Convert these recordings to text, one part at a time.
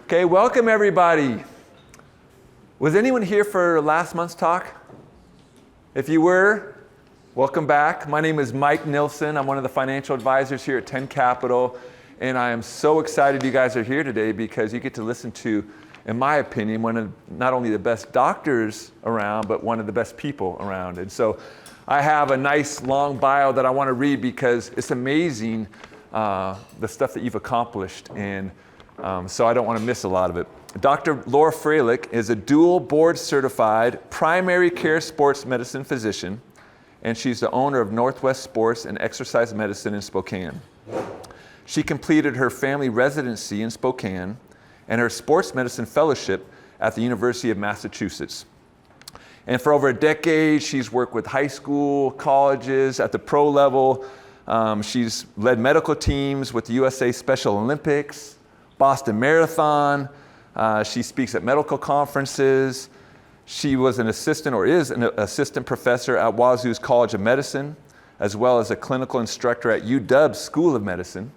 Okay, welcome everybody. Was anyone here for last month's talk? If you were, welcome back. My name is Mike Nilsson. I'm one of the financial advisors here at 10 Capital, and I am so excited you guys are here today because you get to listen to, in my opinion, one of not only the best doctors around, but one of the best people around. And so I have a nice long bio that I want to read because it's amazing the stuff that you've accomplished, and so I don't want to miss a lot of it. Dr. Laura Fralich is a dual board certified primary care sports medicine physician, and she's the owner of Northwest Sports and Exercise Medicine in Spokane. She completed her family residency in Spokane and her sports medicine fellowship at the University of Massachusetts. And for over a decade, she's worked with high school, colleges, at the pro level. She's led medical teams with the USA Special Olympics, Boston Marathon. She speaks at medical conferences. She was an assistant, or is an assistant professor at Wazoo's College of Medicine, as well as a clinical instructor at UW's School of Medicine.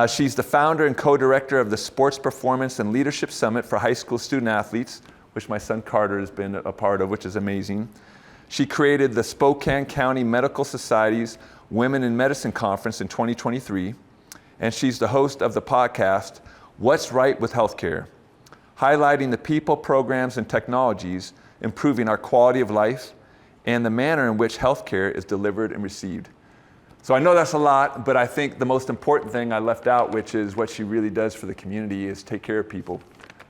She's the founder and co-director of the Sports Performance and Leadership Summit for high school student athletes, which my son Carter has been a part of, which is amazing. She created the Spokane County Medical Society's Women in Medicine Conference in 2023, and she's the host of the podcast, What's Right with Healthcare, highlighting the people, programs, and technologies improving our quality of life and the manner in which healthcare is delivered and received. So I know that's a lot, but I think the most important thing I left out, which is what she really does for the community, is take care of people.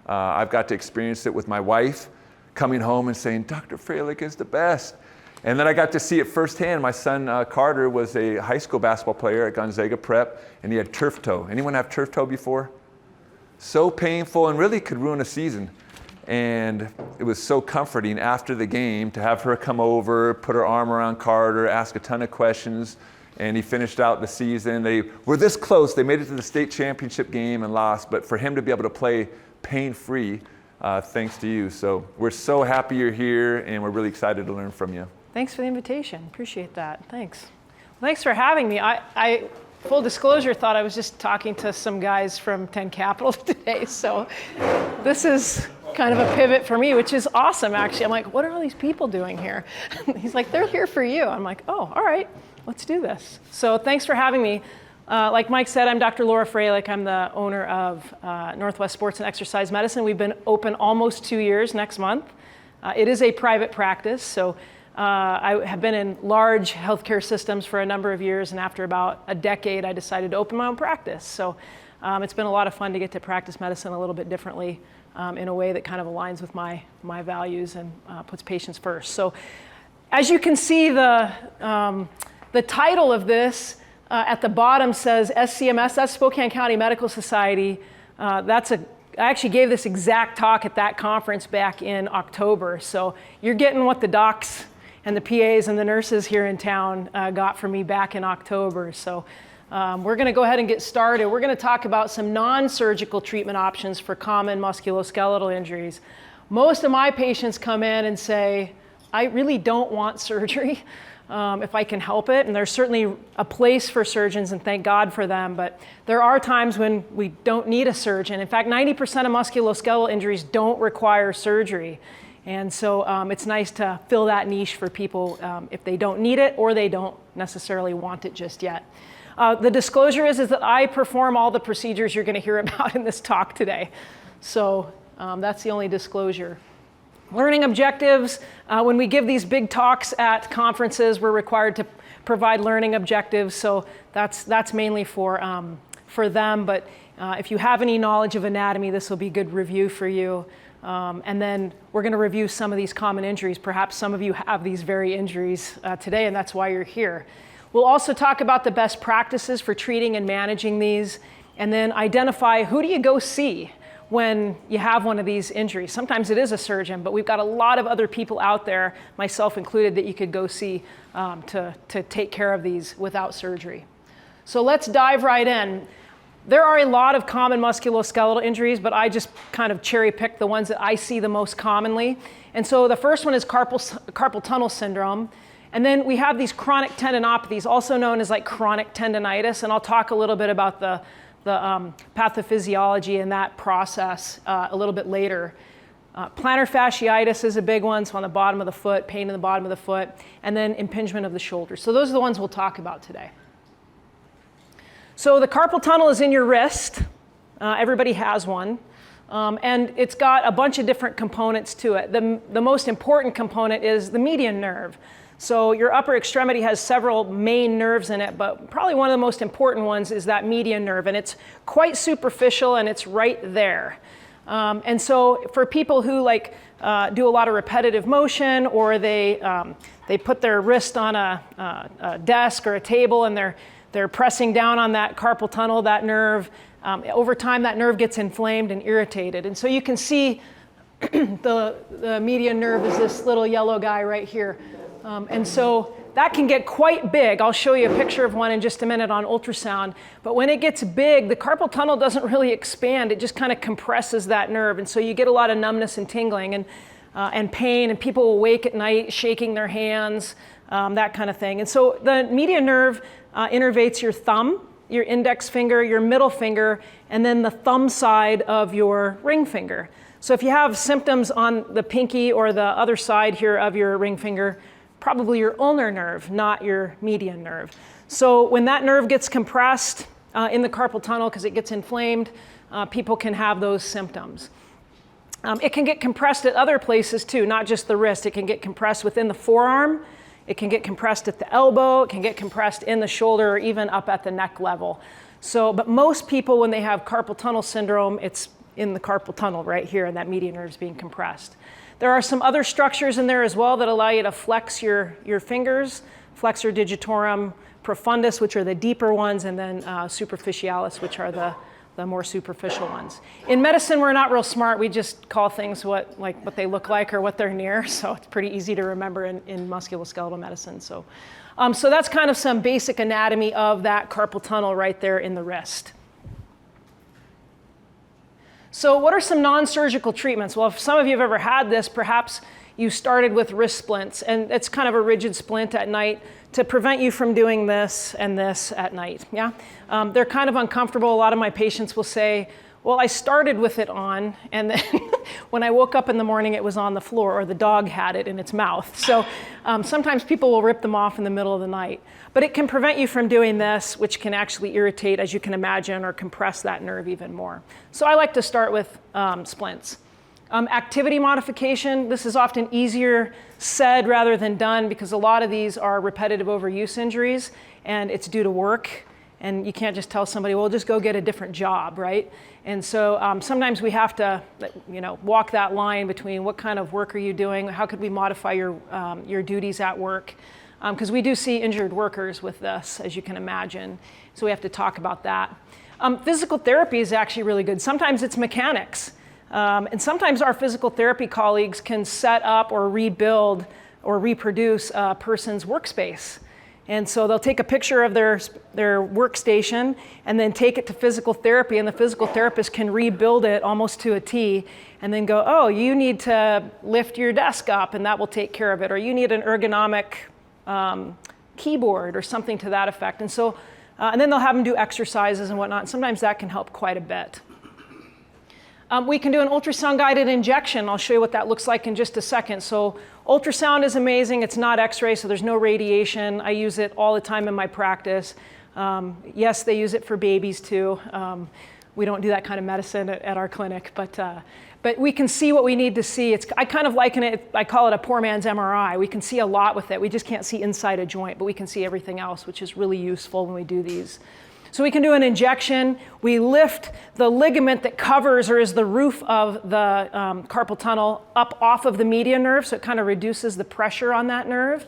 I've got to experience it with my wife, coming home and saying, Dr. Fralich is the best. And then I got to see it firsthand. My son Carter was a high school basketball player at Gonzaga Prep, and he had turf toe. Anyone have turf toe before? So painful and really could ruin a season. And it was so comforting after the game to have her come over, put her arm around Carter, ask a ton of questions, and he finished out the season. They were this close. They made it to the state championship game and lost, but for him to be able to play pain-free, thanks to you. So we're so happy you're here, and we're really excited to learn from you. Thanks for the invitation. Appreciate that. Thanks. Well, thanks for having me. I full disclosure, thought I was just talking to some guys from 10 Capital today, so this is kind of a pivot for me, which is awesome, actually. I'm like, what are all these people doing here? He's like, they're here for you. I'm like, oh, all right, let's do this. So thanks for having me. Like Mike said, I'm Dr. Laura Fralich. I'm the owner of Northwest Sports and Exercise Medicine. We've been open almost 2 years next month. It is a private practice, so I have been in large healthcare systems for a number of years, and after about a decade, I decided to open my own practice. So it's been a lot of fun to get to practice medicine a little bit differently in a way that kind of aligns with my values and puts patients first. So as you can see, the title of this at the bottom says SCMS, that's Spokane County Medical Society. I actually gave this exact talk at that conference back in October. So you're getting what the docs and the PAs and the nurses here in town got from me back in October. So we're going to go ahead and get started. We're going to talk about some non-surgical treatment options for common musculoskeletal injuries. Most of my patients come in and say, I really don't want surgery if I can help it. And there's certainly a place for surgeons, and thank God for them. But there are times when we don't need a surgeon. In fact, 90% of musculoskeletal injuries don't require surgery. And so it's nice to fill that niche for people if they don't need it or they don't necessarily want it just yet. The disclosure is that I perform all the procedures you're going to hear about in this talk today. So that's the only disclosure. Learning objectives. When we give these big talks at conferences, we're required to provide learning objectives. So that's mainly for them. But if you have any knowledge of anatomy, this will be good review for you. And then we're going to review some of these common injuries. Perhaps some of you have these very injuries today, and that's why you're here. We'll also talk about the best practices for treating and managing these, and then identify who do you go see when you have one of these injuries. Sometimes it is a surgeon, but we've got a lot of other people out there, myself included, that you could go see to take care of these without surgery. So let's dive right in. There are a lot of common musculoskeletal injuries, but I just kind of cherry-picked the ones that I see the most commonly. And so the first one is carpal tunnel syndrome. And then we have these chronic tendinopathies, also known as like chronic tendinitis, and I'll talk a little bit about the pathophysiology in that process a little bit later. Plantar fasciitis is a big one, so on the bottom of the foot, pain in the bottom of the foot, and then impingement of the shoulder. So those are the ones we'll talk about today. So the carpal tunnel is in your wrist. Everybody has one. And it's got a bunch of different components to it. The most important component is the median nerve. So your upper extremity has several main nerves in it, but probably one of the most important ones is that median nerve, and it's quite superficial and it's right there. And so for people who do a lot of repetitive motion, or they put their wrist on a desk or a table and they're pressing down on that carpal tunnel, that nerve, over time that nerve gets inflamed and irritated. And so you can see the median nerve is this little yellow guy right here. And so that can get quite big. I'll show you a picture of one in just a minute on ultrasound. But when it gets big, the carpal tunnel doesn't really expand. It just kind of compresses that nerve. And so you get a lot of numbness and tingling and pain, and people will wake at night shaking their hands, that kind of thing. And so the median nerve innervates your thumb, your index finger, your middle finger, and then the thumb side of your ring finger. So if you have symptoms on the pinky or the other side here of your ring finger, probably your ulnar nerve, not your median nerve. So when that nerve gets compressed in the carpal tunnel because it gets inflamed, people can have those symptoms. It can get compressed at other places too, not just the wrist. It can get compressed within the forearm. It can get compressed at the elbow. It can get compressed in the shoulder, or even up at the neck level. But most people, when they have carpal tunnel syndrome, it's in the carpal tunnel right here, and that median nerve is being compressed. There are some other structures in there as well that allow you to flex your fingers, flexor digitorum profundus, which are the deeper ones, and then superficialis, which are the more superficial ones. In medicine, we're not real smart. We just call things what they look like or what they're near. So it's pretty easy to remember in musculoskeletal medicine. So that's kind of some basic anatomy of that carpal tunnel right there in the wrist. So what are some non-surgical treatments? Well, if some of you have ever had this, perhaps you started with wrist splints, and it's kind of a rigid splint at night to prevent you from doing this and this at night. Yeah, they're kind of uncomfortable. A lot of my patients will say, well, I started with it on, and then when I woke up in the morning, it was on the floor, or the dog had it in its mouth. So sometimes people will rip them off in the middle of the night. But it can prevent you from doing this, which can actually irritate, as you can imagine, or compress that nerve even more. So I like to start with splints. Activity modification, this is often easier said rather than done, because a lot of these are repetitive overuse injuries, and it's due to work. And you can't just tell somebody, well, just go get a different job, right? And so sometimes we have to, walk that line between what kind of work are you doing, how could we modify your duties at work, because we do see injured workers with this, as you can imagine. So we have to talk about that. Physical therapy is actually really good. Sometimes it's mechanics. And sometimes our physical therapy colleagues can set up or rebuild or reproduce a person's workspace. And so they'll take a picture of their workstation and then take it to physical therapy, and the physical therapist can rebuild it almost to a T, and then go, oh, you need to lift your desk up, and that will take care of it, or you need an ergonomic keyboard or something to that effect. And so, and then they'll have them do exercises and whatnot, and sometimes that can help quite a bit. We can do an ultrasound-guided injection. I'll show you what that looks like in just a second. So ultrasound is amazing. It's not X-ray, so there's no radiation. I use it all the time in my practice. Yes, they use it for babies too. We don't do that kind of medicine at our clinic, but we can see what we need to see. I kind of liken it, I call it a poor man's MRI. We can see a lot with it. We just can't see inside a joint, but we can see everything else, which is really useful when we do these. So we can do an injection. We lift the ligament that covers or is the roof of the carpal tunnel up off of the median nerve, so it kind of reduces the pressure on that nerve.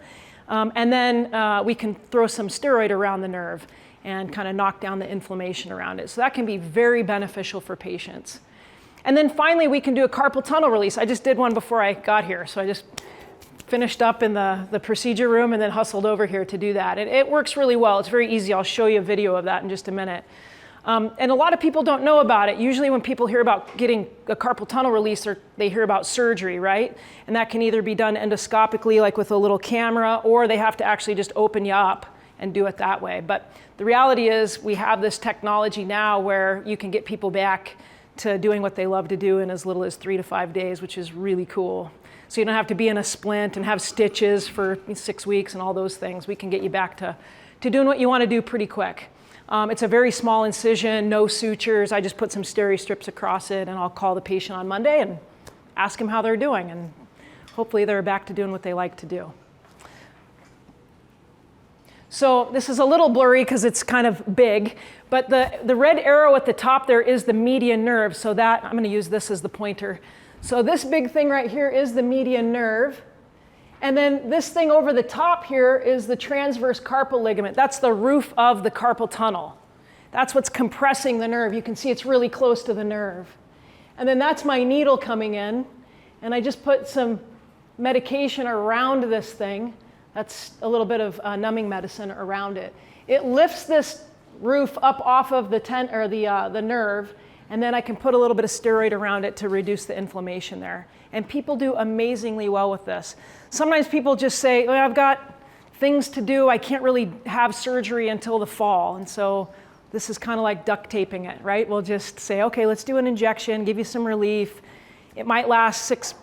And then we can throw some steroid around the nerve and kind of knock down the inflammation around it. So that can be very beneficial for patients. And then finally, we can do a carpal tunnel release. I just did one before I got here, so I just finished up in the procedure room and then hustled over here to do that. And it works really well. It's very easy. I'll show you a video of that in just a minute. And a lot of people don't know about it. Usually when people hear about getting a carpal tunnel release, they hear about surgery, right? And that can either be done endoscopically, like with a little camera, or they have to actually just open you up and do it that way. But the reality is we have this technology now where you can get people back to doing what they love to do in as little as 3 to 5 days, which is really cool. So you don't have to be in a splint and have stitches for 6 weeks and all those things. We can get you back to doing what you want to do pretty quick. It's a very small incision, no sutures. I just put some steri strips across it, and I'll call the patient on Monday and ask them how they're doing, and hopefully they're back to doing what they like to do. So this is a little blurry because it's kind of big, but the red arrow at the top there is the median nerve. So that, I'm going to use this as the pointer. So this big thing right here is the median nerve. And then this thing over the top here is the transverse carpal ligament. That's the roof of the carpal tunnel. That's what's compressing the nerve. You can see it's really close to the nerve. And then that's my needle coming in. And I just put some medication around this thing. That's a little bit of numbing medicine around it. It lifts this roof up off of the nerve, and then I can put a little bit of steroid around it to reduce the inflammation there. And people do amazingly well with this. Sometimes people just say, well, I've got things to do. I can't really have surgery until the fall. And so this is kind of like duct taping it, right? We'll just say, okay, let's do an injection, give you some relief. It might last 6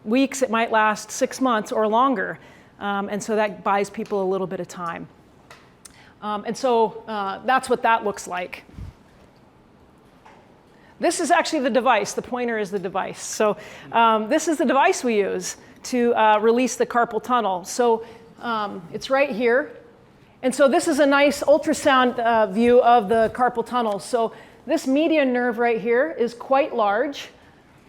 weeks. It might last 6 months or longer. And so that buys people a little bit of time. And so that's what that looks like. This is actually the device. The pointer is the device. So this is the device we use to release the carpal tunnel. So it's right here. And so this is a nice ultrasound view of the carpal tunnel. So this median nerve right here is quite large.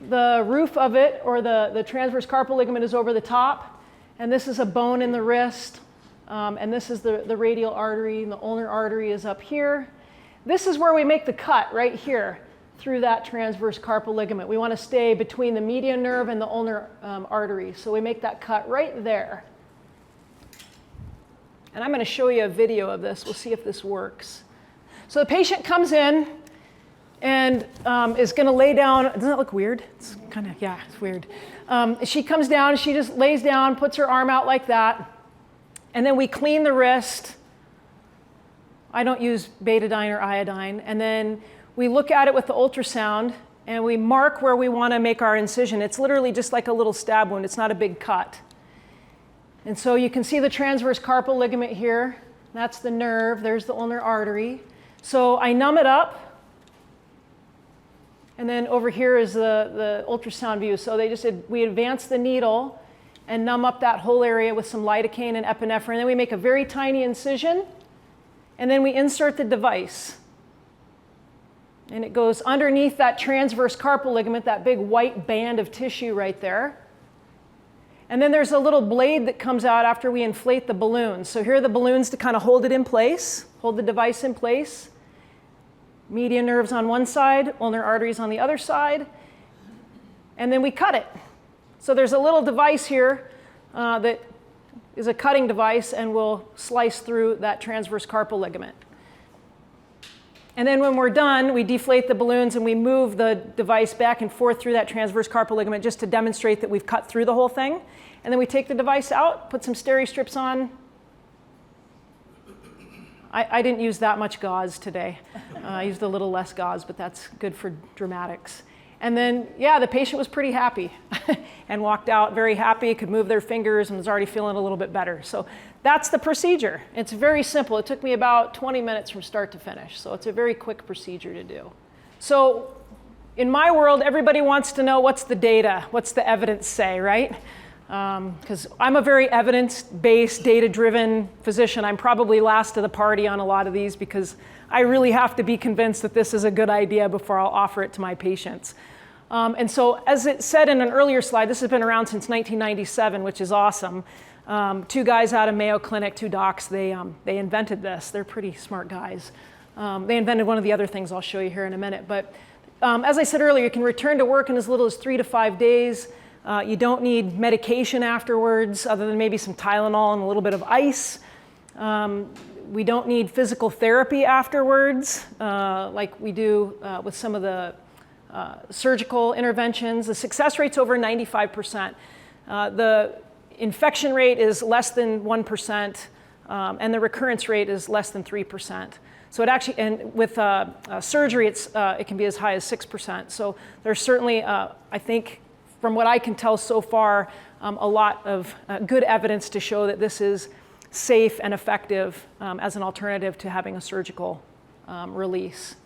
The roof of it, or the transverse carpal ligament, is over the top. And this is a bone in the wrist. And this is the radial artery, and the ulnar artery is up here. This is where we make the cut, right here, through that transverse carpal ligament. We want to stay between the median nerve and the ulnar artery. So we make that cut right there. And I'm going to show you a video of this. We'll see if this works. So the patient comes in and is going to lay down. Doesn't that look weird? It's kind of, yeah, it's weird. She comes down, she just lays down, puts her arm out like that. And then we clean the wrist. I don't use betadine or iodine. And then we look at it with the ultrasound, and we mark where we want to make our incision. It's literally just like a little stab wound. It's not a big cut. And so you can see the transverse carpal ligament here. That's the nerve. There's the ulnar artery. So I numb it up. And then over here is the ultrasound view. So we advance the needle and numb up that whole area with some lidocaine and epinephrine. And then we make a very tiny incision. And then we insert the device. And it goes underneath that transverse carpal ligament, that big white band of tissue right there. And then there's a little blade that comes out after we inflate the balloons. So here are the balloons to kind of hold it in place, hold the device in place. Median nerves on one side, ulnar arteries on the other side. And then we cut it. So there's a little device here that is a cutting device, and will slice through that transverse carpal ligament. And then when we're done, we deflate the balloons and we move the device back and forth through that transverse carpal ligament just to demonstrate that we've cut through the whole thing. And then we take the device out, put some steri strips on. I didn't use that much gauze today. I used a little less gauze, but that's good for dramatics. And then, yeah, the patient was pretty happy and walked out very happy, could move their fingers, and was already feeling a little bit better. So that's the procedure. It's very simple. It took me about 20 minutes from start to finish. So it's a very quick procedure to do. So in my world, everybody wants to know, what's the data? What's the evidence say, right? Because I'm a very evidence-based, data-driven physician. I'm probably last to the party on a lot of these because I really have to be convinced that this is a good idea before I'll offer it to my patients. And so, as it said in an earlier slide, this has been around since 1997, which is awesome. 2 guys out of Mayo Clinic, 2 docs, they invented this. They're pretty smart guys. They invented one of the other things I'll show you here in a minute. But as I said earlier, you can return to work in as little as 3 to 5 days. You don't need medication afterwards, other than maybe some Tylenol and a little bit of ice. We don't need physical therapy afterwards, like we do with some of the surgical interventions. The success rate's over 95%. The infection rate is less than 1%. and the recurrence rate is less than 3%. So it actually, and with surgery, it can be as high as 6%. So there's certainly, I think, from what I can tell so far, a lot of good evidence to show that this is safe and effective as an alternative to having a surgical release.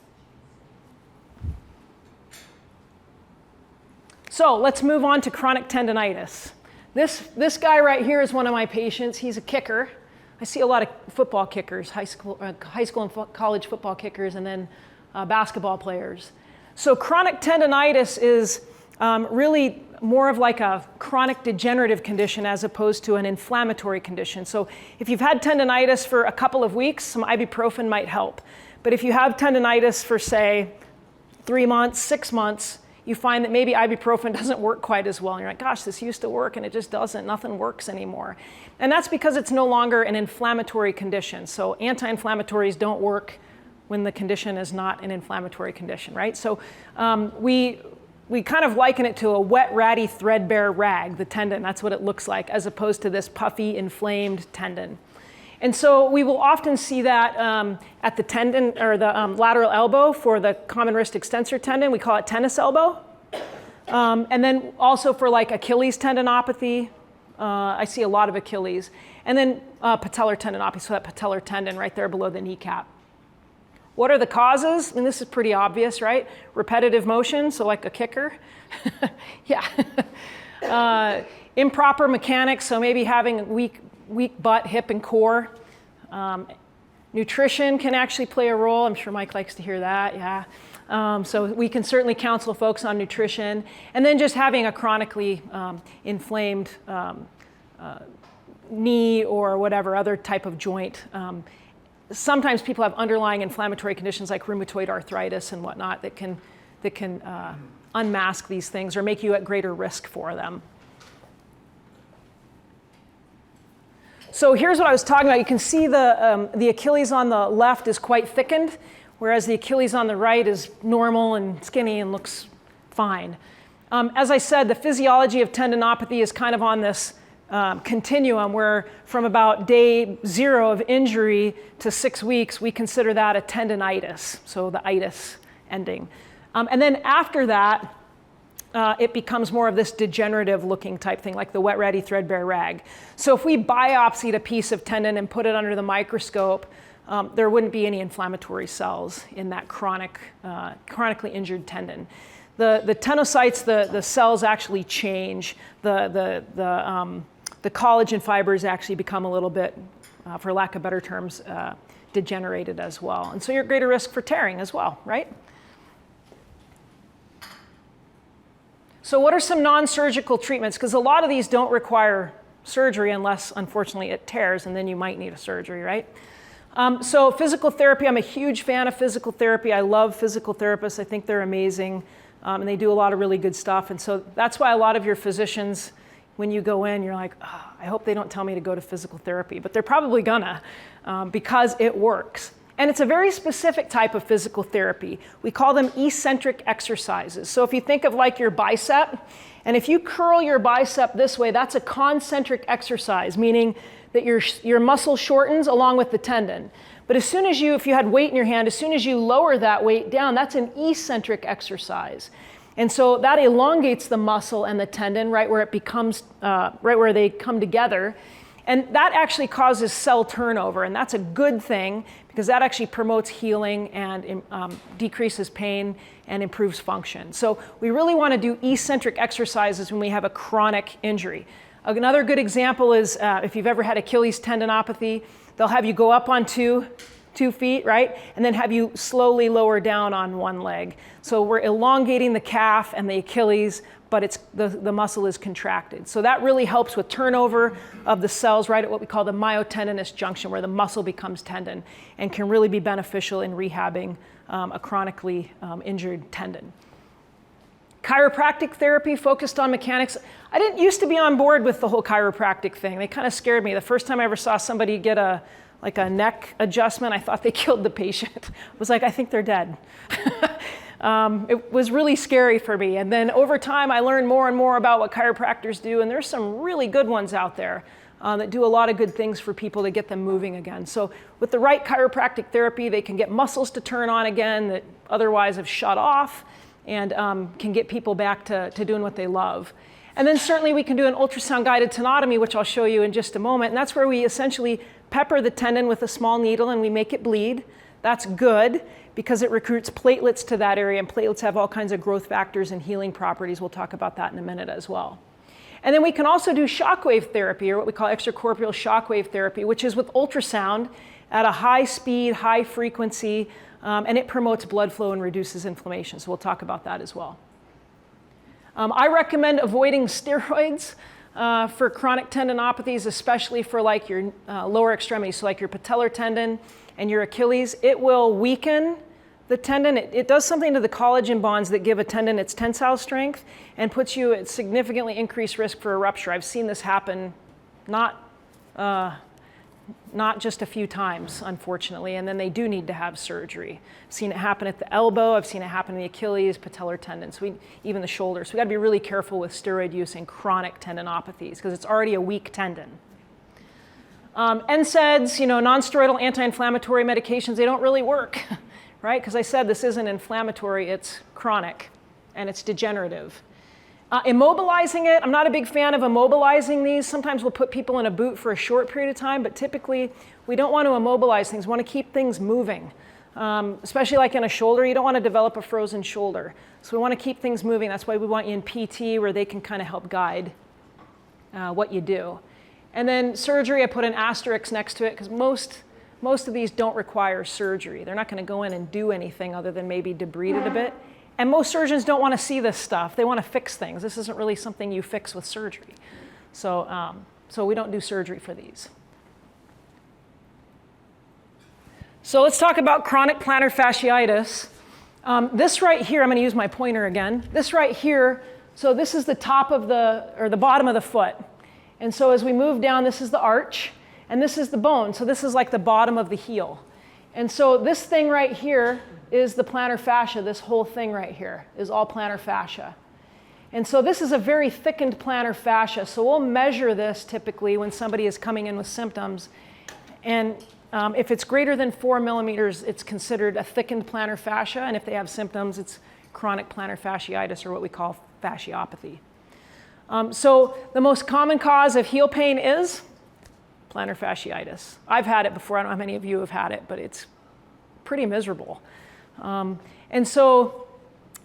So let's move on to chronic tendinitis. This guy right here is one of my patients. He's a kicker. I see a lot of football kickers, high school and college football kickers, and then basketball players. So chronic tendinitis is really more of like a chronic degenerative condition as opposed to an inflammatory condition. So if you've had tendinitis for a couple of weeks, some ibuprofen might help. But if you have tendinitis for, say, 3 months, 6 months, you find that maybe ibuprofen doesn't work quite as well. And you're like, gosh, this used to work and it just doesn't, nothing works anymore. And that's because it's no longer an inflammatory condition. So anti-inflammatories don't work when the condition is not an inflammatory condition, right? So we kind of liken it to a wet, ratty, threadbare rag, the tendon. That's what it looks like, as opposed to this puffy, inflamed tendon. And so we will often see that at the tendon or the lateral elbow for the common wrist extensor tendon. We call it tennis elbow. And then also for like Achilles tendinopathy, I see a lot of Achilles. And then patellar tendinopathy, so that patellar tendon right there below the kneecap. What are the causes? I mean, this is pretty obvious, right? Repetitive motion, so like a kicker. Yeah. Improper mechanics, so maybe having weak butt, hip, and core. Nutrition can actually play a role. I'm sure Mike likes to hear that, yeah. So we can certainly counsel folks on nutrition. And then just having a chronically inflamed knee or whatever other type of joint. Sometimes people have underlying inflammatory conditions like rheumatoid arthritis and whatnot that can unmask these things or make you at greater risk for them. So here's what I was talking about. You can see the Achilles on the left is quite thickened, whereas the Achilles on the right is normal and skinny and looks fine. As I said, the physiology of tendinopathy is kind of on this continuum where from about day 0 of injury to 6 weeks, we consider that a tendinitis, so the itis ending. And then after that, it becomes more of this degenerative looking type thing, like the wet, ratty, threadbare rag. So if we biopsied a piece of tendon and put it under the microscope, there wouldn't be any inflammatory cells in that chronically injured tendon. The tenocytes, the cells actually change. The collagen fibers actually become a little bit, for lack of better terms, degenerated as well. And so you're at greater risk for tearing as well, right? So what are some non-surgical treatments? Because a lot of these don't require surgery unless, unfortunately, it tears, and then you might need a surgery, right? So physical therapy, I'm a huge fan of physical therapy. I love physical therapists. I think they're amazing, and they do a lot of really good stuff. And so that's why a lot of your physicians, when you go in, you're like, oh, I hope they don't tell me to go to physical therapy, but they're probably gonna because it works. And it's a very specific type of physical therapy. We call them eccentric exercises. So if you think of like your bicep, and if you curl your bicep this way, that's a concentric exercise, meaning that your muscle shortens along with the tendon. But as soon as if you had weight in your hand, as soon as you lower that weight down, that's an eccentric exercise. And so that elongates the muscle and the tendon right where it becomes, right where they come together. And that actually causes cell turnover, and that's a good thing because that actually promotes healing and decreases pain and improves function. So we really want to do eccentric exercises when we have a chronic injury. Another good example is if you've ever had Achilles tendinopathy, they'll have you go up on two feet, right? And then have you slowly lower down on one leg. So we're elongating the calf and the Achilles, but the muscle is contracted. So that really helps with turnover of the cells right at what we call the myotendinous junction, where the muscle becomes tendon, and can really be beneficial in rehabbing a chronically injured tendon. Chiropractic therapy focused on mechanics. I didn't used to be on board with the whole chiropractic thing. They kind of scared me. The first time I ever saw somebody get a neck adjustment, I thought they killed the patient. I was like, I think they're dead. It was really scary for me. And then over time, I learned more and more about what chiropractors do, and there's some really good ones out there. that do a lot of good things for people to get them moving again. So with the right chiropractic therapy, they can get muscles to turn on again that otherwise have shut off, and can get people back to doing what they love. And then certainly we can do an ultrasound-guided tenotomy, which I'll show you in just a moment. And that's where we essentially pepper the tendon with a small needle and we make it bleed. That's good because it recruits platelets to that area, and platelets have all kinds of growth factors and healing properties. We'll talk about that in a minute as well. And then we can also do shockwave therapy, or what we call extracorporeal shockwave therapy, which is with ultrasound at a high speed, high frequency, and it promotes blood flow and reduces inflammation. So we'll talk about that as well. I recommend avoiding steroids for chronic tendinopathies, especially for like your lower extremities, so like your patellar tendon and your Achilles. It will weaken the tendon. It does something to the collagen bonds that give a tendon its tensile strength and puts you at significantly increased risk for a rupture. I've seen this happen not just a few times, unfortunately, and then they do need to have surgery. I've seen it happen at the elbow, I've seen it happen in the Achilles, patellar tendons, even the shoulders. So we gotta be really careful with steroid use in chronic tendinopathies because it's already a weak tendon. NSAIDs, non-steroidal anti-inflammatory medications, they don't really work, right? Because I said this isn't inflammatory, it's chronic and it's degenerative. Immobilizing it, I'm not a big fan of immobilizing these. Sometimes we'll put people in a boot for a short period of time, but typically we don't want to immobilize things. We want to keep things moving, especially like in a shoulder. You don't want to develop a frozen shoulder. So we want to keep things moving. That's why we want you in PT, where they can kind of help guide what you do. And then surgery, I put an asterisk next to it because most of these don't require surgery. They're not going to go in and do anything other than maybe debride it a bit. And most surgeons don't want to see this stuff. They want to fix things. This isn't really something you fix with surgery. So we don't do surgery for these. So let's talk about chronic plantar fasciitis. This right here, I'm going to use my pointer again. This right here, so this is the top of the bottom of the foot. And so as we move down, this is the arch, and this is the bone. So this is like the bottom of the heel. And so this thing right here is the plantar fascia. This whole thing right here is all plantar fascia. And so this is a very thickened plantar fascia. So we'll measure this typically when somebody is coming in with symptoms. And if it's greater than 4 millimeters, it's considered a thickened plantar fascia. And if they have symptoms, it's chronic plantar fasciitis, or what we call fasciopathy. So the most common cause of heel pain is plantar fasciitis. I've had it before. I don't know how many of you have had it, but it's pretty miserable. And so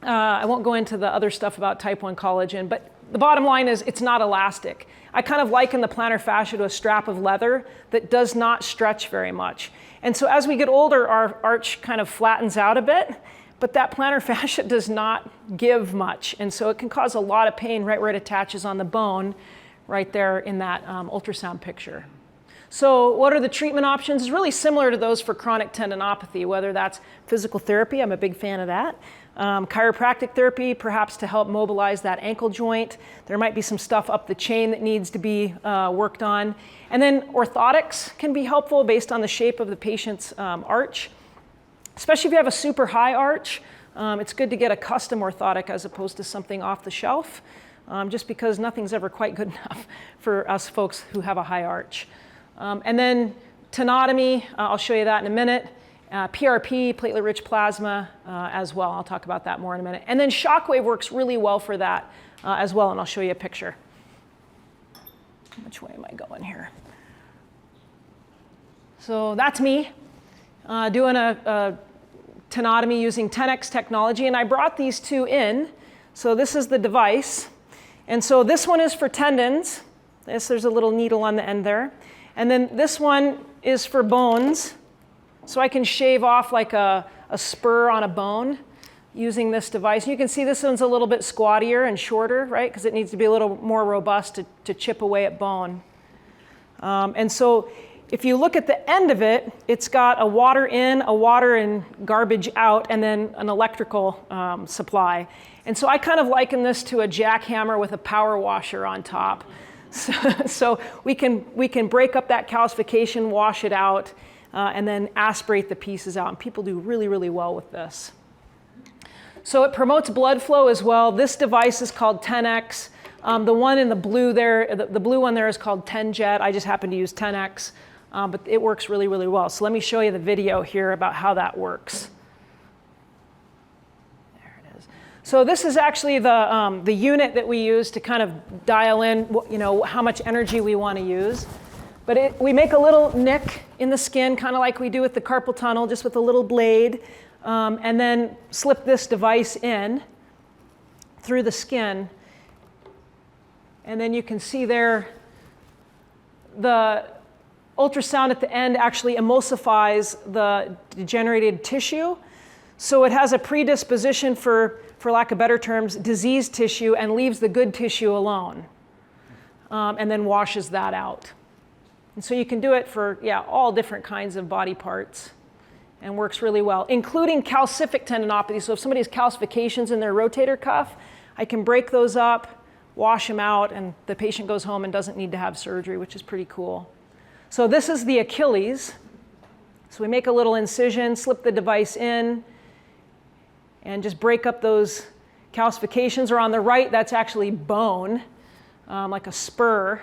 I won't go into the other stuff about type 1 collagen, but the bottom line is it's not elastic. I kind of liken the plantar fascia to a strap of leather that does not stretch very much. And so as we get older, our arch kind of flattens out a bit, but that plantar fascia does not give much. And so it can cause a lot of pain right where it attaches on the bone, right there in that ultrasound picture. So what are the treatment options? It's really similar to those for chronic tendinopathy, whether that's physical therapy, I'm a big fan of that, chiropractic therapy, perhaps to help mobilize that ankle joint. There might be some stuff up the chain that needs to be worked on. And then orthotics can be helpful based on the shape of the patient's arch. Especially if you have a super high arch, it's good to get a custom orthotic as opposed to something off the shelf, just because nothing's ever quite good enough for us folks who have a high arch. And then tenotomy, I'll show you that in a minute. PRP, platelet-rich plasma, as well. I'll talk about that more in a minute. And then shockwave works really well for that as well, and I'll show you a picture. Which way am I going here? So that's me doing a tenotomy using 10x technology, and I brought these two in. So this is the device. And so this one is for tendons. There's a little needle on the end there. And then this one is for bones. So I can shave off like a spur on a bone using this device. You can see this one's a little bit squattier and shorter, right? Because it needs to be a little more robust to chip away at bone. And so if you look at the end of it, it's got a water in, a water and garbage out, and then an electrical supply. And so I kind of liken this to a jackhammer with a power washer on top. So we can break up that calcification, wash it out, and then aspirate the pieces out. And people do really, really well with this. So it promotes blood flow as well. This device is called 10x. The one in the blue there, the blue one there is called 10Jet. I just happen to use 10X, but it works really, really well. So let me show you the video here about how that works. There it is. So this is actually the unit that we use to kind of dial in, how much energy we want to use. But we make a little nick in the skin, kind of like we do with the carpal tunnel, just with a little blade, and then slip this device in through the skin. And then you can see there, the ultrasound at the end actually emulsifies the degenerated tissue. So it has a predisposition for lack of better terms, diseased tissue, and leaves the good tissue alone, and then washes that out. And so you can do it for, all different kinds of body parts, and works really well, including calcific tendinopathy. So if somebody has calcifications in their rotator cuff, I can break those up, wash them out, and the patient goes home and doesn't need to have surgery, which is pretty cool. So this is the Achilles. So we make a little incision, slip the device in, and just break up those calcifications. Or on the right, that's actually bone, like a spur.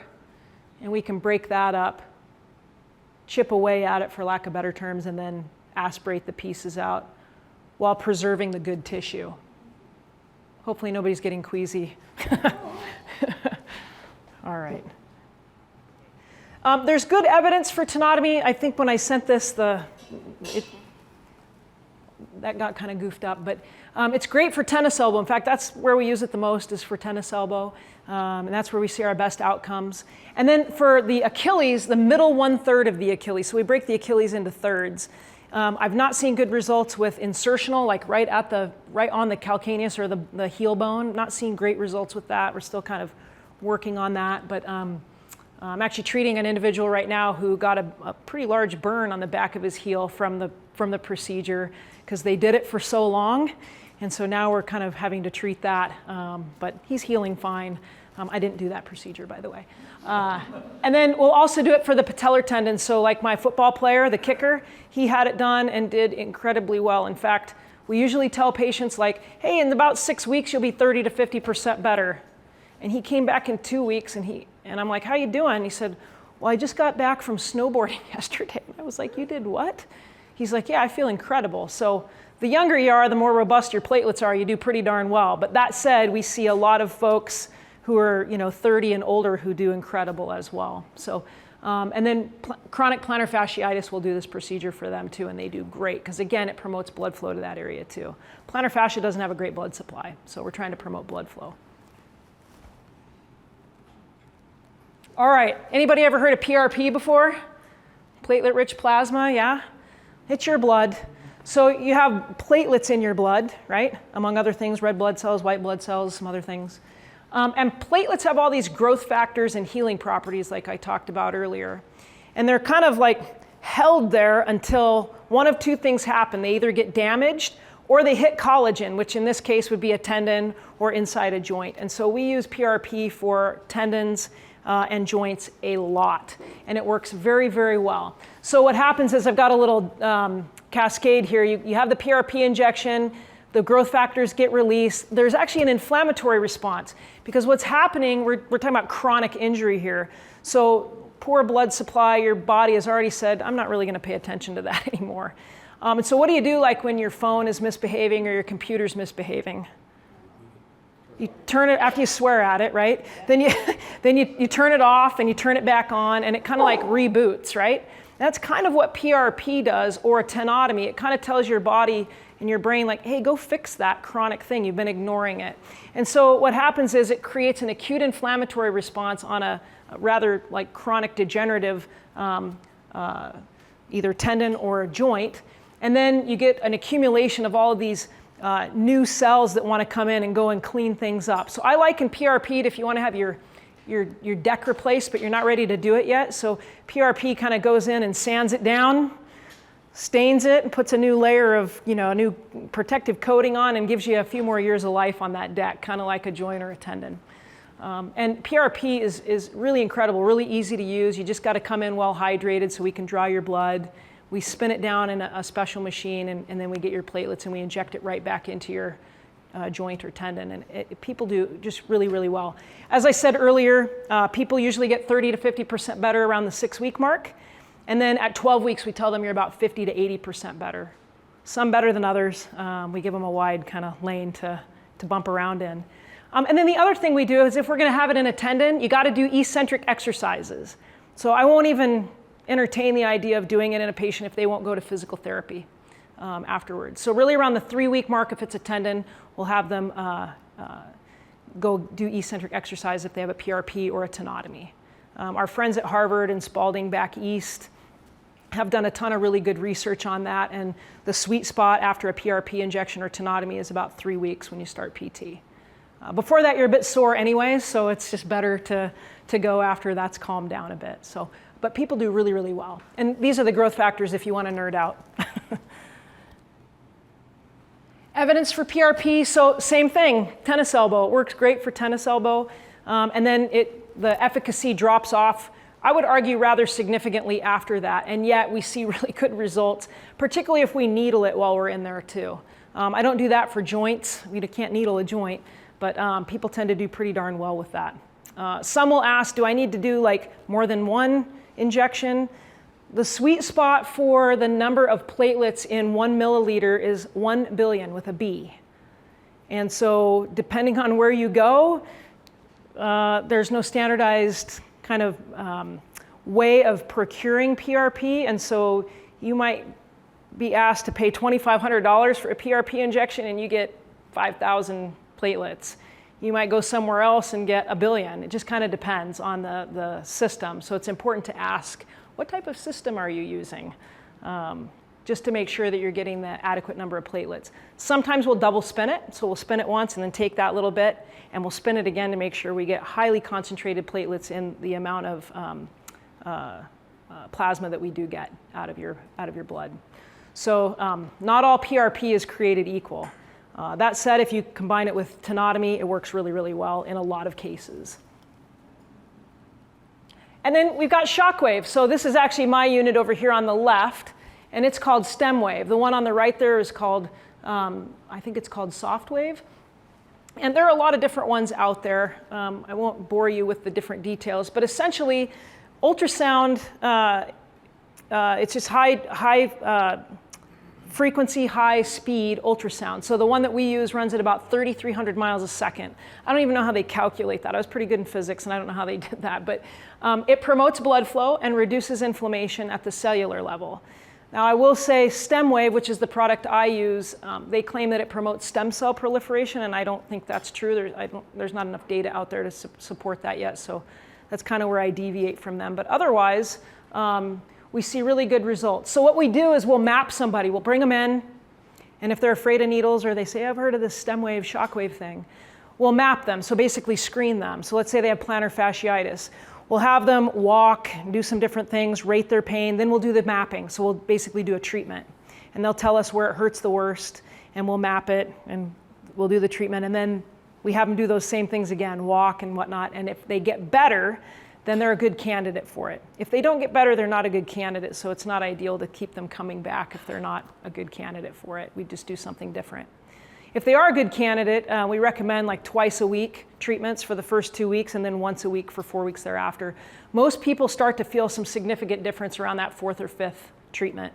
And we can break that up, chip away at it, for lack of better terms, and then aspirate the pieces out while preserving the good tissue. Hopefully nobody's getting queasy. All right. There's good evidence for tenotomy. I think when I sent this, that got kind of goofed up, but it's great for tennis elbow. In fact, that's where we use it the most, is for tennis elbow, and that's where we see our best outcomes. And then for the Achilles, the middle 1/3 of the Achilles, so we break the Achilles into thirds. I've not seen good results with insertional, like right on the calcaneus or the heel bone. Not seeing great results with that. We're still kind of working on that, but I'm actually treating an individual right now who got a pretty large burn on the back of his heel from the procedure, because they did it for so long. And so now we're kind of having to treat that, but he's healing fine. I didn't do that procedure, by the way. And then we'll also do it for the patellar tendon. So like my football player, the kicker, he had it done and did incredibly well. In fact, we usually tell patients like, hey, in about 6 weeks, you'll be 30 to 50% better. And he came back in 2 weeks, and I'm like, how you doing? He said, well, I just got back from snowboarding yesterday. I was like, you did what? He's like, yeah, I feel incredible. So the younger you are, the more robust your platelets are, you do pretty darn well. But that said, we see a lot of folks who are 30 and older who do incredible as well. So, and then chronic plantar fasciitis, will do this procedure for them too, and they do great, because again, it promotes blood flow to that area too. Plantar fascia doesn't have a great blood supply, so we're trying to promote blood flow. All right, anybody ever heard of PRP before? Platelet-rich plasma, yeah? It's your blood. So you have platelets in your blood, right? Among other things, red blood cells, white blood cells, some other things. And platelets have all these growth factors and healing properties like I talked about earlier. And they're kind of like held there until one of two things happen. They either get damaged or they hit collagen, which in this case would be a tendon or inside a joint. And so we use PRP for tendons and joints a lot. And it works very, very well. So what happens is I've got a little cascade here. You have the PRP injection, the growth factors get released. There's actually an inflammatory response, because what's happening, we're talking about chronic injury here. So poor blood supply, your body has already said, I'm not really going to pay attention to that anymore. And so what do you do like when your phone is misbehaving or your computer's misbehaving? You turn it after you swear at it, right? Then you turn it off and you turn it back on, and it kind of like reboots, right? That's kind of what PRP does, or a tenotomy. It kind of tells your body and your brain like, hey, go fix that chronic thing. You've been ignoring it. And so what happens is it creates an acute inflammatory response on a rather like chronic degenerative either tendon or a joint. And then you get an accumulation of all of these new cells that want to come in and go and clean things up. So I liken PRP to if you want to have your deck replaced, but you're not ready to do it yet. So PRP kind of goes in and sands it down, stains it, and puts a new layer of, a new protective coating on, and gives you a few more years of life on that deck, kind of like a joint or a tendon. And PRP is really incredible, really easy to use. You just got to come in well hydrated so we can draw your blood. We spin it down in a special machine, and then we get your platelets and we inject it right back into your joint or tendon, and people do just really, really well. As I said earlier, people usually get 30 to 50% better around the 6-week mark, and then at 12 weeks we tell them you're about 50 to 80% better. Some better than others. We give them a wide kind of lane to bump around in. And then the other thing we do is if we're going to have it in a tendon, you got to do eccentric exercises. So I won't even entertain the idea of doing it in a patient if they won't go to physical therapy afterwards. So really around the 3-week mark, if it's a tendon, we'll have them go do eccentric exercise if they have a PRP or a tenotomy. Our friends at Harvard and Spalding back east have done a ton of really good research on that, and the sweet spot after a PRP injection or tenotomy is about 3 weeks when you start PT. Before that, you're a bit sore anyways, so it's just better to go after that's calmed down a bit. So, but people do really, really well. And these are the growth factors if you want to nerd out. Evidence for PRP, so same thing, tennis elbow. It works great for tennis elbow, and then the efficacy drops off, I would argue, rather significantly after that, and yet we see really good results, particularly if we needle it while we're in there too. I don't do that for joints. We can't needle a joint, but people tend to do pretty darn well with that. Some will ask, do I need to do like more than one injection? The sweet spot for the number of platelets in 1 milliliter is 1 billion with a B. And so depending on where you go, there's no standardized kind of way of procuring PRP. And so you might be asked to pay $2,500 for a PRP injection and you get 5,000 platelets. You might go somewhere else and get 1 billion. It just kind of depends on the system. So it's important to ask, what type of system are you using? Just to make sure that you're getting the adequate number of platelets. Sometimes we'll double spin it. So we'll spin it once and then take that little bit and we'll spin it again to make sure we get highly concentrated platelets in the amount of plasma that we do get out of your blood. So not all PRP is created equal. That said, if you combine it with tenotomy, it works really, really well in a lot of cases. And then we've got shockwave. So this is actually my unit over here on the left, and it's called stem wave. The one on the right there is called, I think it's called soft wave. And there are a lot of different ones out there. I won't bore you with the different details, but essentially, ultrasound, it's just high frequency, high speed ultrasound. So the one that we use runs at about 3,300 miles a second. I don't even know how they calculate that. I was pretty good in physics and I don't know how they did that, but it promotes blood flow and reduces inflammation at the cellular level. Now I will say stem wave, which is the product I use, they claim that it promotes stem cell proliferation, and I don't think that's true. There's not enough data out there to support that yet, so that's kind of where I deviate from them. But otherwise, we see really good results. So what we do is we'll map somebody. We'll bring them in, and if they're afraid of needles or they say, I've heard of this stem wave, shockwave thing, we'll map them, so basically screen them. So let's say they have plantar fasciitis. We'll have them walk, do some different things, rate their pain, then we'll do the mapping. So we'll basically do a treatment. And they'll tell us where it hurts the worst, and we'll map it, and we'll do the treatment. And then we have them do those same things again, walk and whatnot. And if they get better, then they're a good candidate for it. If they don't get better, they're not a good candidate, so it's not ideal to keep them coming back if they're not a good candidate for it. We just do something different. If they are a good candidate, we recommend like twice a week treatments for the first 2 weeks and then once a week for 4 weeks thereafter. Most people start to feel some significant difference around that 4th or 5th treatment.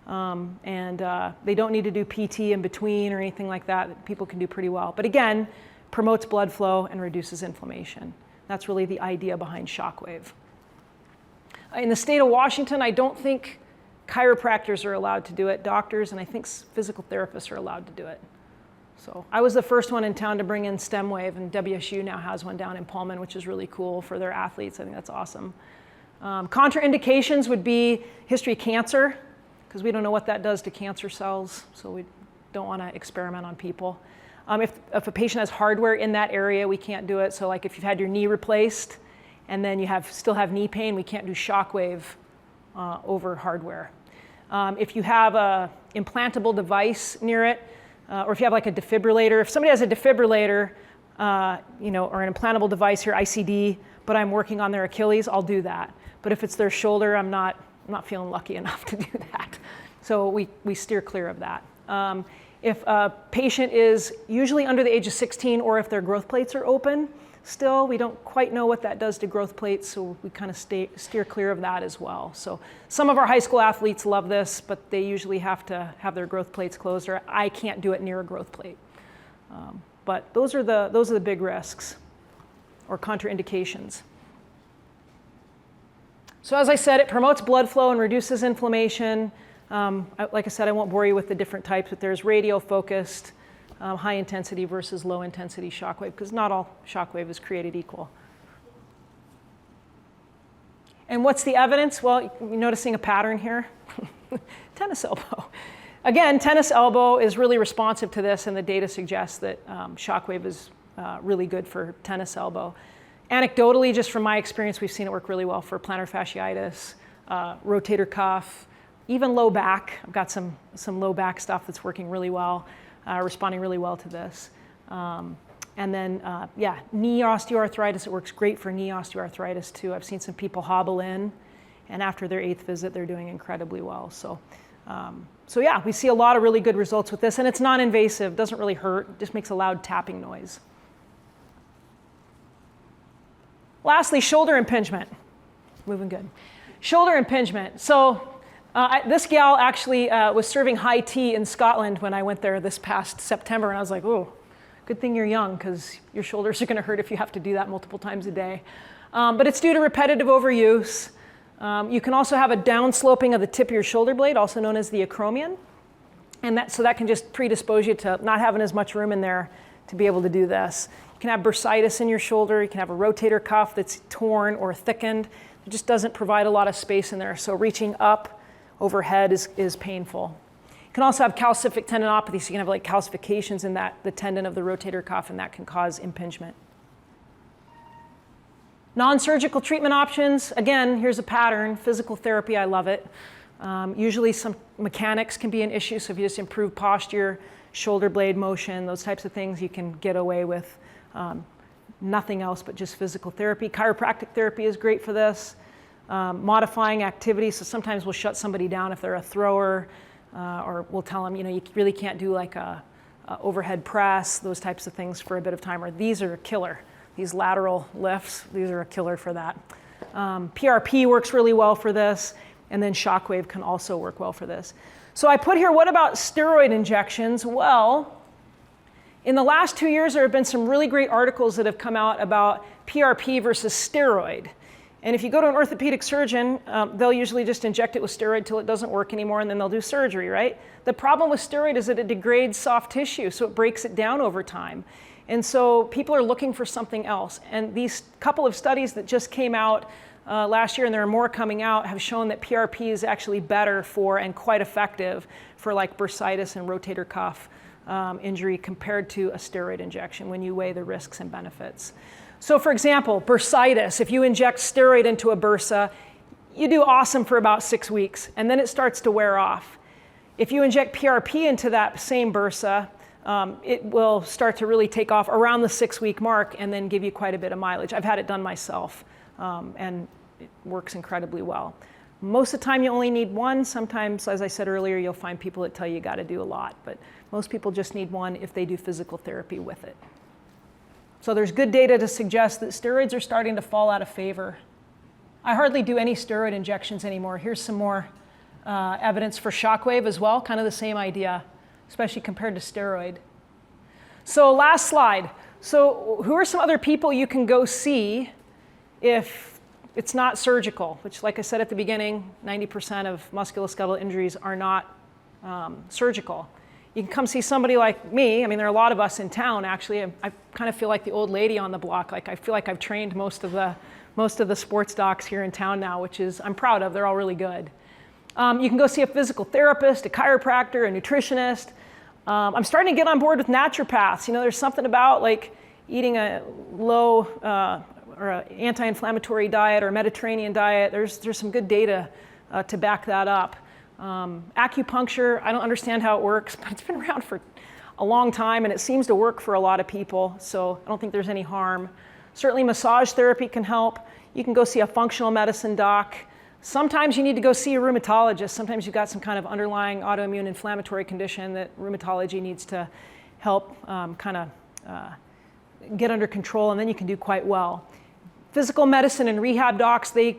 They don't need to do PT in between or anything like that. People can do pretty well. But again, promotes blood flow and reduces inflammation. That's really the idea behind shockwave. In the state of Washington, I don't think chiropractors are allowed to do it. Doctors and I think physical therapists are allowed to do it. So I was the first one in town to bring in stem wave, and WSU now has one down in Pullman, which is really cool for their athletes. I think that's awesome. Contraindications would be history of cancer, because we don't know what that does to cancer cells, so we don't want to experiment on people. If a patient has hardware in that area, we can't do it. So like if you've had your knee replaced and then you still have knee pain, we can't do shockwave over hardware. If you have an implantable device near it, or if you have like a defibrillator, if somebody has a defibrillator, or an implantable device here, ICD, but I'm working on their Achilles, I'll do that. But if it's their shoulder, I'm not feeling lucky enough to do that. So we steer clear of that. If a patient is usually under the age of 16 or if their growth plates are open still, we don't quite know what that does to growth plates, so we kind of steer clear of that as well. So some of our high school athletes love this, but they usually have to have their growth plates closed, or I can't do it near a growth plate. But those are the big risks or contraindications. So as I said, it promotes blood flow and reduces inflammation. Like I said, I won't bore you with the different types, but there's radio-focused, high intensity versus low intensity shockwave, because not all shockwave is created equal. And what's the evidence? Well, you're noticing a pattern here. Tennis elbow. Again, tennis elbow is really responsive to this, and the data suggests that shockwave is really good for tennis elbow. Anecdotally, just from my experience, we've seen it work really well for plantar fasciitis, rotator cuff, even low back. I've got some low back stuff that's working really well, responding really well to this. And then, knee osteoarthritis. It works great for knee osteoarthritis too. I've seen some people hobble in, and after their 8th visit, they're doing incredibly well. So yeah, we see a lot of really good results with this, and it's non-invasive, doesn't really hurt, just makes a loud tapping noise. Lastly, shoulder impingement. Moving good. Shoulder impingement. So this gal actually was serving high tea in Scotland when I went there this past September, and I was like, oh, good thing you're young, because your shoulders are going to hurt if you have to do that multiple times a day. But it's due to repetitive overuse. You can also have a downsloping of the tip of your shoulder blade, also known as the acromion. And so that can just predispose you to not having as much room in there to be able to do this. You can have bursitis in your shoulder. You can have a rotator cuff that's torn or thickened. It just doesn't provide a lot of space in there. So reaching up overhead is painful. You can also have calcific tendinopathy. So you can have like calcifications in the tendon of the rotator cuff, and that can cause impingement. Non-surgical treatment options. Again, here's a pattern. Physical therapy, I love it. Usually some mechanics can be an issue. So if you just improve posture, shoulder blade motion, those types of things, you can get away with nothing else but just physical therapy. Chiropractic therapy is great for this. Modifying activity, so sometimes we'll shut somebody down if they're a thrower, or we'll tell them, you really can't do like a overhead press, those types of things for a bit of time, or these are a killer. These lateral lifts, these are a killer for that. PRP works really well for this, and then shockwave can also work well for this. So I put here, what about steroid injections? Well, in the last 2 years, there have been some really great articles that have come out about PRP versus steroid. And if you go to an orthopedic surgeon, they'll usually just inject it with steroid till it doesn't work anymore, and then they'll do surgery, right? The problem with steroid is that it degrades soft tissue, so it breaks it down over time. And so people are looking for something else. And these couple of studies that just came out last year, and there are more coming out, have shown that PRP is actually better for and quite effective for like bursitis and rotator cuff injury compared to a steroid injection when you weigh the risks and benefits. So for example, bursitis, if you inject steroid into a bursa, you do awesome for about 6 weeks, and then it starts to wear off. If you inject PRP into that same bursa, it will start to really take off around the 6-week mark and then give you quite a bit of mileage. I've had it done myself, and it works incredibly well. Most of the time you only need one. Sometimes, as I said earlier, you'll find people that tell you got to do a lot, but most people just need one if they do physical therapy with it. So there's good data to suggest that steroids are starting to fall out of favor. I hardly do any steroid injections anymore. Here's some more evidence for shockwave as well, kind of the same idea, especially compared to steroid. So last slide. So who are some other people you can go see if it's not surgical, which like I said at the beginning, 90% of musculoskeletal injuries are not surgical. You can come see somebody like me. I mean, there are a lot of us in town, actually. I kind of feel like the old lady on the block. Like I feel like I've trained most of the sports docs here in town now, which is I'm proud of. They're all really good. You can go see a physical therapist, a chiropractor, a nutritionist. I'm starting to get on board with naturopaths. There's something about like eating a low or an anti-inflammatory diet or a Mediterranean diet. There's some good data to back that up. Acupuncture, I don't understand how it works, but it's been around for a long time, and it seems to work for a lot of people, so I don't think there's any harm. Certainly massage therapy can help. You can go see a functional medicine doc, Sometimes you need to go see a rheumatologist. Sometimes you've got some kind of underlying autoimmune inflammatory condition that rheumatology needs to help get under control, and then you can do quite well. Physical medicine and rehab docs, they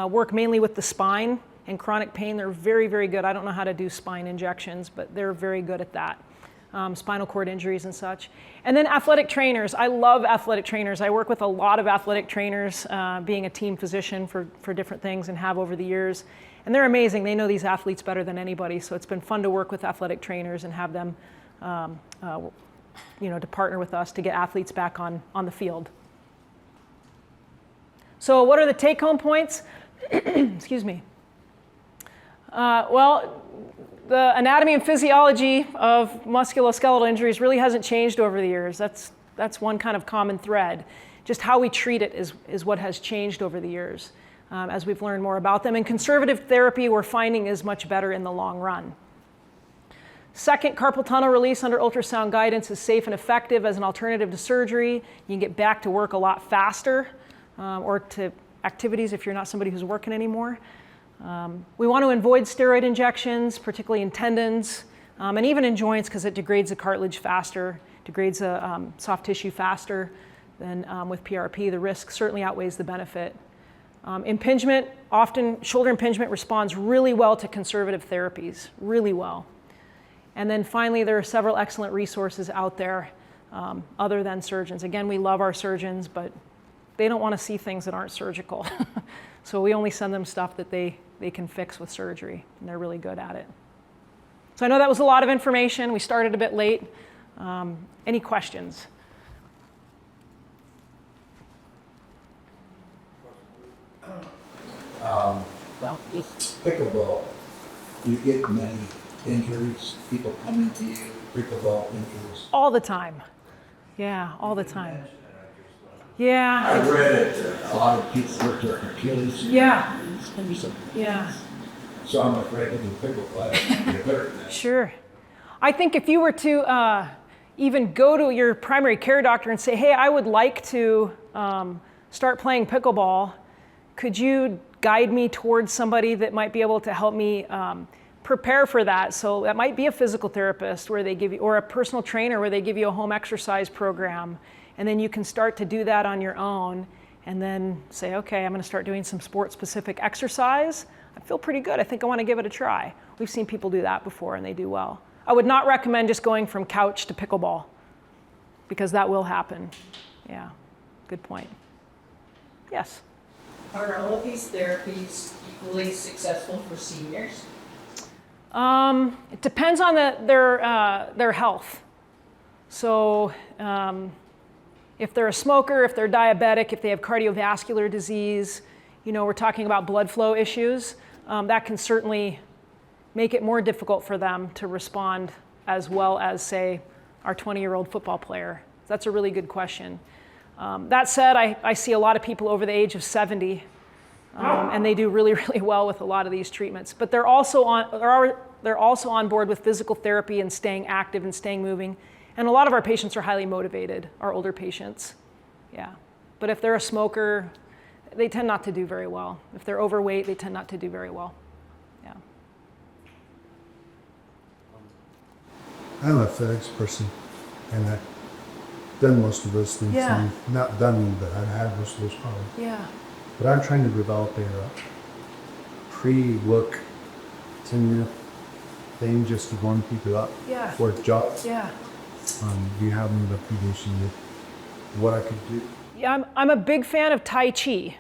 work mainly with the spine and chronic pain. They're very, very good. I don't know how to do spine injections, but they're very good at that. Spinal cord injuries and such. And then athletic trainers. I love athletic trainers. I work with a lot of athletic trainers, being a team physician for different things and have over the years. And they're amazing. They know these athletes better than anybody. So it's been fun to work with athletic trainers and have them to partner with us to get athletes back on the field. So what are the take-home points? Excuse me. The anatomy and physiology of musculoskeletal injuries really hasn't changed over the years. That's one kind of common thread. Just how we treat it is what has changed over the years as we've learned more about them. And conservative therapy we're finding is much better in the long run. Second, carpal tunnel release under ultrasound guidance is safe and effective as an alternative to surgery. You can get back to work a lot faster or to activities if you're not somebody who's working anymore. We want to avoid steroid injections, particularly in tendons, and even in joints because it degrades the cartilage faster, degrades the soft tissue faster than with PRP. The risk certainly outweighs the benefit. Impingement, often shoulder impingement responds really well to conservative therapies, really well. And then finally, there are several excellent resources out there other than surgeons. Again, we love our surgeons, but they don't want to see things that aren't surgical. So we only send them stuff that they can fix with surgery, and they're really good at it. So I know that was a lot of information. We started a bit late. Any questions? Pickleball, you get many injuries, people coming to you, pickleball injuries. All the time. Yeah, all the time. Yeah. I read it, a lot of people hurt their Achilles. Yeah. So, Yeah. so I'm afraid of the pickleball get hurt. Sure. I think if you were to even go to your primary care doctor and say, hey, I would like to start playing pickleball, could you guide me towards somebody that might be able to help me prepare for that? So that might be a physical therapist where they give you, or a personal trainer where they give you a home exercise program. And then you can start to do that on your own and then say, okay, I'm going to start doing some sport-specific exercise. I feel pretty good. I think I want to give it a try. We've seen people do that before and they do well. I would not recommend just going from couch to pickleball because that will happen. Yeah, good point. Yes? Are all of these therapies equally successful for seniors? It depends on their health. So if they're a smoker, if they're diabetic, if they have cardiovascular disease, we're talking about blood flow issues, that can certainly make it more difficult for them to respond as well as, say, our 20-year-old football player. That's a really good question. That said, I see a lot of people over the age of 70, and they do really, really well with a lot of these treatments. But they're also on board with physical therapy and staying active and staying moving. And a lot of our patients are highly motivated, our older patients. Yeah. But if they're a smoker, they tend not to do very well. If they're overweight, they tend not to do very well. Yeah. I'm a athletics person, and I've done most of those things. Yeah. Not done, but I've had most of those problems. Yeah. But I'm trying to develop a pre-look 10-year thing just to warm people up Yeah. for a job. Yeah. Do you have any recommendation of what I could do? Yeah, I'm a big fan of Tai Chi.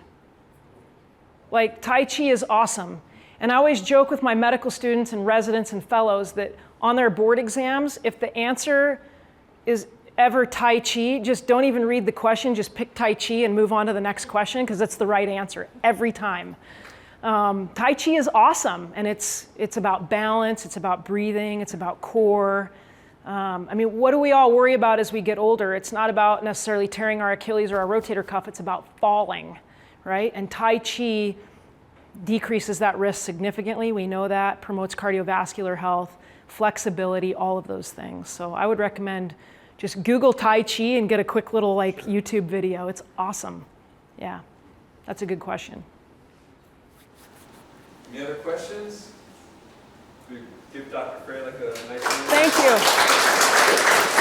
Like, Tai Chi is awesome. And I always joke with my medical students and residents and fellows that on their board exams, if the answer is ever Tai Chi, just don't even read the question, just pick Tai Chi and move on to the next question because that's the right answer every time. Tai Chi is awesome, and it's about balance, it's about breathing, it's about core. What do we all worry about as we get older? It's not about necessarily tearing our Achilles or our rotator cuff, it's about falling, right? And Tai Chi decreases that risk significantly. We know that, promotes cardiovascular health, flexibility, all of those things. So I would recommend just Google Tai Chi and get a quick little YouTube video. It's awesome. Yeah, that's a good question. Any other questions? We give Dr. Fralich a nice hand. Thank you.